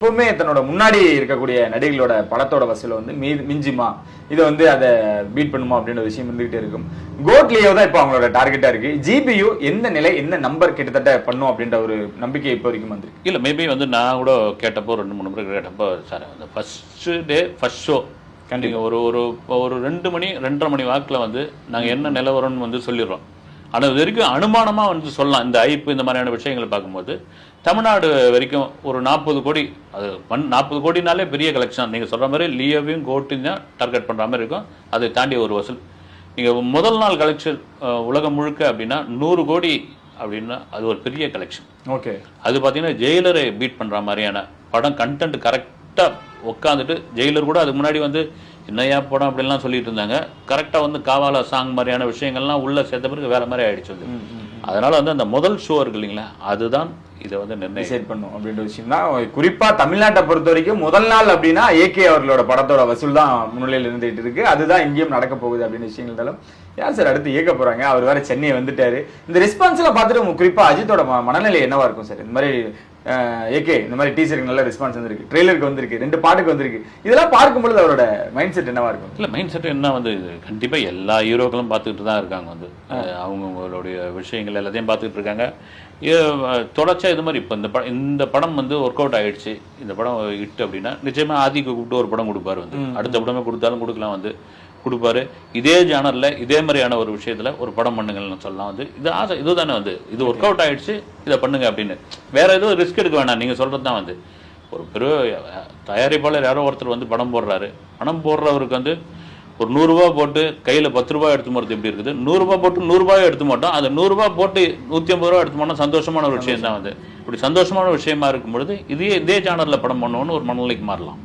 எப்பவுமே தன்னோட முன்னாடி இருக்கக்கூடிய நடிகளோட படத்தோட வசூல வந்து மிஞ்சிமா இதை வந்து அதை பீட் பண்ணுமா அப்படின்ற விஷயம் இருந்துகிட்டே இருக்கும். கோட்லியோ தான் இப்போ அவங்களோட டார்கெட்டா இருக்கு. ஜிபியு எந்த நிலை என்ன நம்பர் கிட்டத்தட்ட பண்ணும் அப்படின்ற ஒரு நம்பிக்கை இப்போ வரைக்கும் வந்துருக்கு. இல்லை மேபி வந்து நான் கூட கேட்டப்போ 2-3 முறை கேட்டப்போ சார் அந்த ஃபர்ஸ்ட் டே ஃபர்ஸ்ட் ஷோ கண்டிப்பாக ஒரு 2 மணி 2:30 மணி வாக்கில் வந்து நாங்கள் என்ன நிலவரம்னு வந்து சொல்லிடுறோம். ஆனால் இது வரைக்கும் அனுமானமாக வந்து சொல்லலாம். இந்த ஐப்பு இந்த மாதிரியான விஷயங்களை பார்க்கும்போது தமிழ்நாடு வரைக்கும் ஒரு 40 கோடி, அது 40 கோடினாலே பெரிய கலெக்ஷன். நீங்கள் சொல்கிற மாதிரி லியோவையும் கோட்டையும் தான் டார்கெட் பண்ணுற மாதிரி இருக்கும். அதை தாண்டி ஒரு வசூல் நீங்கள் முதல் நாள் கலெக்ஷன் உலகம் முழுக்க அப்படின்னா 100 கோடி அப்படின்னா அது ஒரு பெரிய கலெக்ஷன். ஓகே, அது பார்த்தீங்கன்னா ஜெயிலரை பீட் பண்ணுற மாதிரியான படம் கண்டென்ட் கரெக்டாக உட்காந்துட்டு ஜெயிலர் கூட அதுக்கு முன்னாடி வந்து என்னையா படம் அப்படின்லாம் சொல்லிட்டு இருந்தாங்க. கரெக்டாக வந்து காவாலா சாங் மாதிரியான விஷயங்கள்லாம் உள்ள சேர்த்த பிறகு வேற மாதிரி ஆயிடுச்சு வந்து. அதனால வந்து அந்த முதல் ஷோ இருக்கு இல்லைங்களா, அதுதான் இதை வந்து நிர்ணயம் பண்ணும் அப்படின்ற விஷயம் தான். குறிப்பா தமிழ்நாட்டை பொறுத்த வரைக்கும் முதல் நாள் அப்படின்னா ஏகே அவர்களோட படத்தோட வசூல் தான் முன்னிலையில் இருந்துட்டு இருக்கு. அதுதான் இங்கேயும் நடக்க போகுது அப்படின்னு விஷயங்கள் இருந்தாலும் யார் சார் அடுத்து இயக்க போறாங்க? அவர் வேற சென்னை வந்துட்டாரு. இந்த ரெஸ்பான்ஸ் எல்லாம் பார்த்துட்டு குறிப்பா அஜித்தோட மனநிலை என்னவா இருக்கும் சார்? இந்த மாதிரி ஏகே இந்த மாதிரி டீச்சருக்கு நல்ல ரெஸ்பான்ஸ் வந்திருக்கு, ட்ரெய்லருக்கு வந்திருக்கு, 2 பாட்டுக்கு வந்திருக்கு, இதெல்லாம் பார்க்கும்பொழுது அவரோட மைண்ட் செட் என்னவா இருக்கும்? இல்லை மைண்ட் செட் என்ன வந்து கண்டிப்பாக எல்லா ஹீரோக்களும் பார்த்துக்கிட்டு தான் இருக்காங்க வந்து அவங்களுடைய விஷயங்கள் எல்லாத்தையும் பார்த்துக்கிட்டு இருக்காங்க. தொடர்ச்சியாக இது மாதிரி இப்போ இந்த படம் வந்து ஒர்க் அவுட் ஆகிடுச்சு, இந்த படம் ஹிட் அப்படின்னா நிச்சயமாக ஆதிக்கு கூப்பிட்டு ஒரு படம் கொடுப்பாரு வந்து. அடுத்த படமே கொடுத்தாலும் கொடுக்கலாம் வந்து கொடுப்பாரு. இதே ஜானரில் இதே மாதிரியான ஒரு விஷயத்தில் ஒரு படம் பண்ணுங்கள்னு சொல்லலாம் வந்து. இது ஆசை இதுதானே வந்து இது ஒர்க் அவுட் ஆகிடுச்சு இதை பண்ணுங்க அப்படின்னு வேற எதுவும் ரிஸ்க் எடுக்க வேணாம். நீங்கள் சொல்கிறது தான் வந்து ஒரு பெரிய தயாரிப்பாளர் யாரோ ஒருத்தர் வந்து படம் போடுறாரு. படம் போடுறவருக்கு வந்து ஒரு 100 ரூபா போட்டு கையில் 10 ரூபாய் எடுத்து போகிறது எப்படி இருக்குது? 100 ரூபா போட்டு 100 ரூபாய் எடுத்து மாட்டோம். அது 100 ரூபா போட்டு 150 ரூபா எடுத்து போனால் சந்தோஷமான ஒரு விஷயம் தான் வந்து. இப்படி சந்தோஷமான விஷயமா இருக்கும் பொழுது இதே ஜானரில் படம் பண்ணணும்னு ஒரு மனநிலைக்கு மாறலாம்.